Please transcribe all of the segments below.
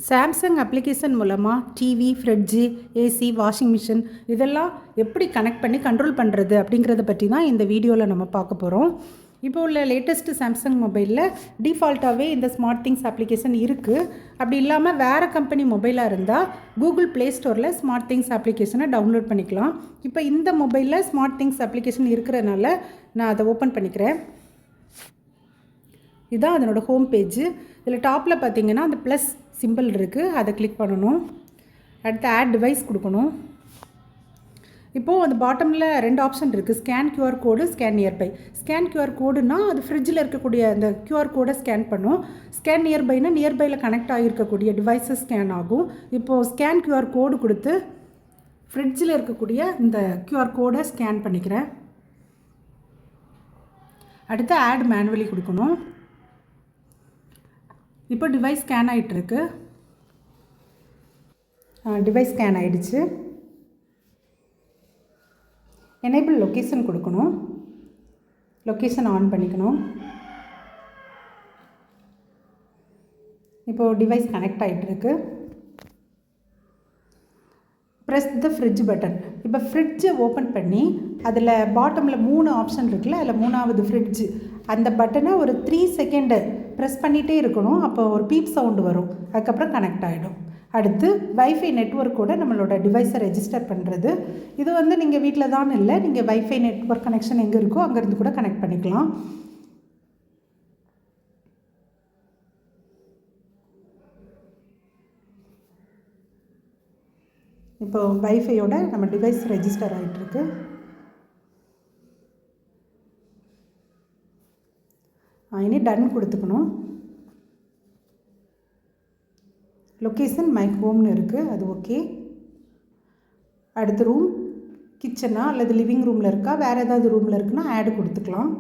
Samsung application மூலமாக TV, fridge, AC, washing machine இதெல்லாம் எப்படி கனெக்ட் பண்ணி கண்ட்ரோல் பண்ணுறது அப்படிங்கிறத பற்றி தான் இந்த வீடியோவில் நம்ம பார்க்க போகிறோம். இப்போ உள்ள லேட்டஸ்ட்டு சாம்சங் மொபைலில் டிஃபால்ட்டாகவே இந்த ஸ்மார்ட் திங்ஸ் அப்ளிகேஷன் இருக்குது. அப்படி இல்லாமல் வேறு கம்பெனி மொபைலாக இருந்தால் கூகுள் ப்ளே ஸ்டோரில் ஸ்மார்ட் திங்ஸ் அப்ளிகேஷனை டவுன்லோட் பண்ணிக்கலாம். இப்போ இந்த மொபைலில் ஸ்மார்ட் திங்ஸ் அப்ளிகேஷன் இருக்கிறதுனால நான் அதை ஓப்பன் பண்ணிக்கிறேன். இதுதான் அதனோட ஹோம் பேஜ். இதில் டாப்பில் பார்த்தீங்கன்னா அந்த ப்ளஸ் சிம்பிள் இருக்குது, அதை கிளிக் பண்ணணும். அடுத்து ஆட் டிவைஸ் கொடுக்கணும். இப்போது அந்த பாட்டமில் 2 ஆப்ஷன் இருக்குது, scan QR code, scan nearby. Scan QR கோடுனா அது ஃப்ரிட்ஜில் இருக்கக்கூடிய அந்த கியூஆர் கோடை ஸ்கேன் பண்ணும். ஸ்கேன் நியர்பைனா நியர்பையில் கனெக்ட் ஆகியிருக்கக்கூடிய டிவைஸஸ் ஸ்கேன் ஆகும். இப்போது ஸ்கேன் கியூஆர் கோடு கொடுத்து ஃப்ரிட்ஜில் இருக்கக்கூடிய இந்த கியூஆர் கோடை ஸ்கேன் பண்ணிக்கிறேன். அடுத்து ஆட் மேனுவலி கொடுக்கணும். இப்போ டிவைஸ் ஸ்கேன் ஆகிட்டுருக்கு. டிவைஸ் ஸ்கேன் ஆகிடுச்சு. எனேபிள் லொக்கேஷன் கொடுக்கணும். லொக்கேஷன் ஆன் பண்ணிக்கணும். இப்போது டிவைஸ் கனெக்ட் ஆகிட்டுருக்கு. Press the fridge button. இப்போ ஃப்ரிட்ஜை ஓப்பன் பண்ணி அதில் பாட்டமில் 3 ஆப்ஷன் இருக்குல்ல, அதில் 3வது ஃப்ரிட்ஜு, அந்த பட்டனை ஒரு 3 செகண்டு ப்ரெஸ் பண்ணிகிட்டே இருக்கணும். அப்போ ஒரு பீப் சவுண்டு வரும். அதுக்கப்புறம் கனெக்ட் ஆகிடும். அடுத்து வைஃபை நெட்வொர்க்கோட நம்மளோட டிவைஸை ரெஜிஸ்டர் பண்ணுறது. இது நீங்கள் வீட்டில் தான் இல்லை, நீங்கள் வைஃபை நெட்வொர்க் கனெக்ஷன் எங்கே இருக்கோ அங்கேருந்து கூட கனெக்ட் பண்ணிக்கலாம். இப்போ வைஃபையோட நம்ம டிவைஸ் ரெஜிஸ்டர் ஆகிட்டுருக்கு. இனி டன் கொடுத்துக்கணும். லொக்கேஷன் மை ஹோம்னு இருக்குது, அது ஓகே. அடுத்த ரூம் கிச்சனா அல்லது லிவிங் ரூமில் இருக்கா, வேறு ஏதாவது ரூமில் இருக்குன்னா ஆட் கொடுத்துக்கலாம்.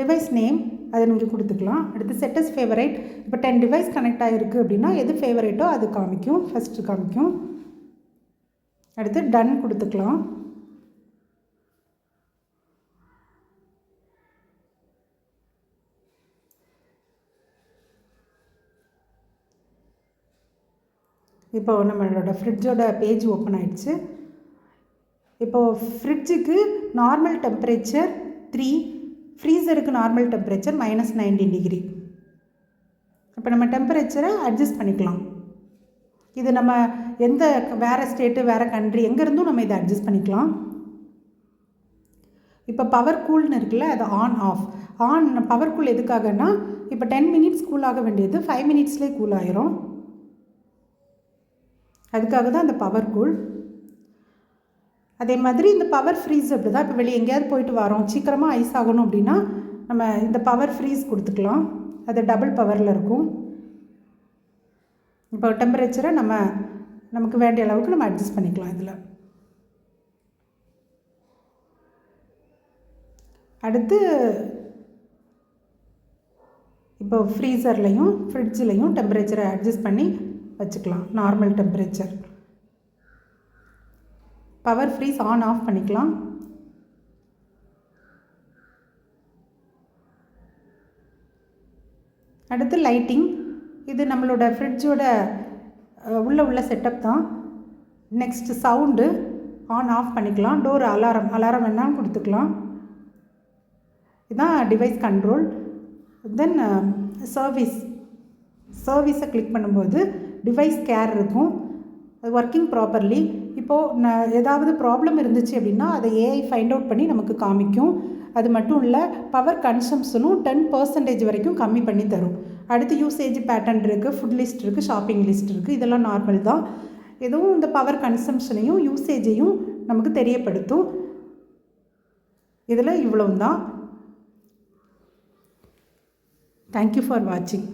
டிவைஸ் நேம் அதை நீங்கள் கொடுத்துக்கலாம். அடுத்து செட்டஸ் ஃபேவரைட். இப்போ 10 டிவைஸ் கனெக்ட் ஆகிருக்கு அப்படின்னா எது ஃபேவரேட்டோ அது காமிக்கும், ஃபஸ்ட்டு காமிக்கும். அடுத்து டன் கொடுத்துக்கலாம். இப்போ நம்மளோட ஃப்ரிட்ஜோட பேஜ் ஓப்பன் ஆகிடுச்சு. இப்போது ஃப்ரிட்ஜுக்கு நார்மல் டெம்பரேச்சர் 3, ஃப்ரீசருக்கு நார்மல் டெம்பரேச்சர் -19 டிகிரி. இப்போ நம்ம டெம்பரேச்சரை அட்ஜஸ்ட் பண்ணிக்கலாம். இது நம்ம எந்த வேறு ஸ்டேட்டு, வேறு கண்ட்ரி எங்கேருந்தும் நம்ம இதை அட்ஜஸ்ட் பண்ணிக்கலாம். இப்போ பவர் கூல்னு இருக்குல்ல, அது ஆன் பவர் கூல் எதுக்காகனா, இப்போ 10 மினிட்ஸ் கூல் ஆக வேண்டியது 5 மினிட்ஸ்லேயே கூல் ஆயிரும். அதுக்காக தான் அந்த பவர் கூல். அதே மாதிரி இந்த பவர் ஃப்ரீஸ் அப்படி தான். இப்போ வெளியே எங்கேயாவது போயிட்டு வரோம், சீக்கிரமாக ஐஸ் ஆகணும் அப்படின்னா நம்ம இந்த பவர் ஃப்ரீஸ் கொடுத்துக்கலாம். அது டபுள் பவரில் இருக்கும். இப்போ டெம்பரேச்சரை நமக்கு வேண்டிய அளவுக்கு நம்ம அட்ஜஸ்ட் பண்ணிக்கலாம் இதில். அடுத்து இப்போ ஃப்ரீசர்லையும் ஃப்ரிட்ஜ்லேயும் டெம்பரேச்சரை அட்ஜஸ்ட் பண்ணி வச்சுக்கலாம். Normal temperature. Power freeze on off பண்ணிக்கலாம். அடுத்து லைட்டிங். இது நம்மளோட ஃப்ரிட்ஜோட உள்ள செட்டப் தான். நெக்ஸ்ட் சவுண்டு ஆன் ஆஃப் பண்ணிக்கலாம். டோர் அலாரம் வேணாலும் கொடுத்துக்கலாம். இதுதான் டிவைஸ் கண்ட்ரோல். தென் சர்வீஸை கிளிக் பண்ணும்போது டிவைஸ் கேர் இருக்கும், அது ஒர்க்கிங் ப்ராப்பர்லி. இப்போது ஏதாவது ப்ராப்ளம் இருந்துச்சு அப்படின்னா அதை ஏஐ ஃபைண்ட் அவுட் பண்ணி நமக்கு காமிக்கும். அது மட்டும் இல்லை, பவர் கன்சம்ஷனும் 10% வரைக்கும் கம்மி பண்ணி தரும். அடுத்து யூசேஜ் பேட்டர்ன் இருக்குது, ஃபுட் லிஸ்ட் இருக்குது, ஷாப்பிங் லிஸ்ட் இருக்குது. இதெல்லாம் நார்மல் தான். எதுவும் இந்த பவர் கன்சம்ஷனையும் யூசேஜையும் நமக்கு தெரியப்படுத்தும். இதில் இவ்வளவு தான். தேங்க்யூ ஃபார் வாட்சிங்.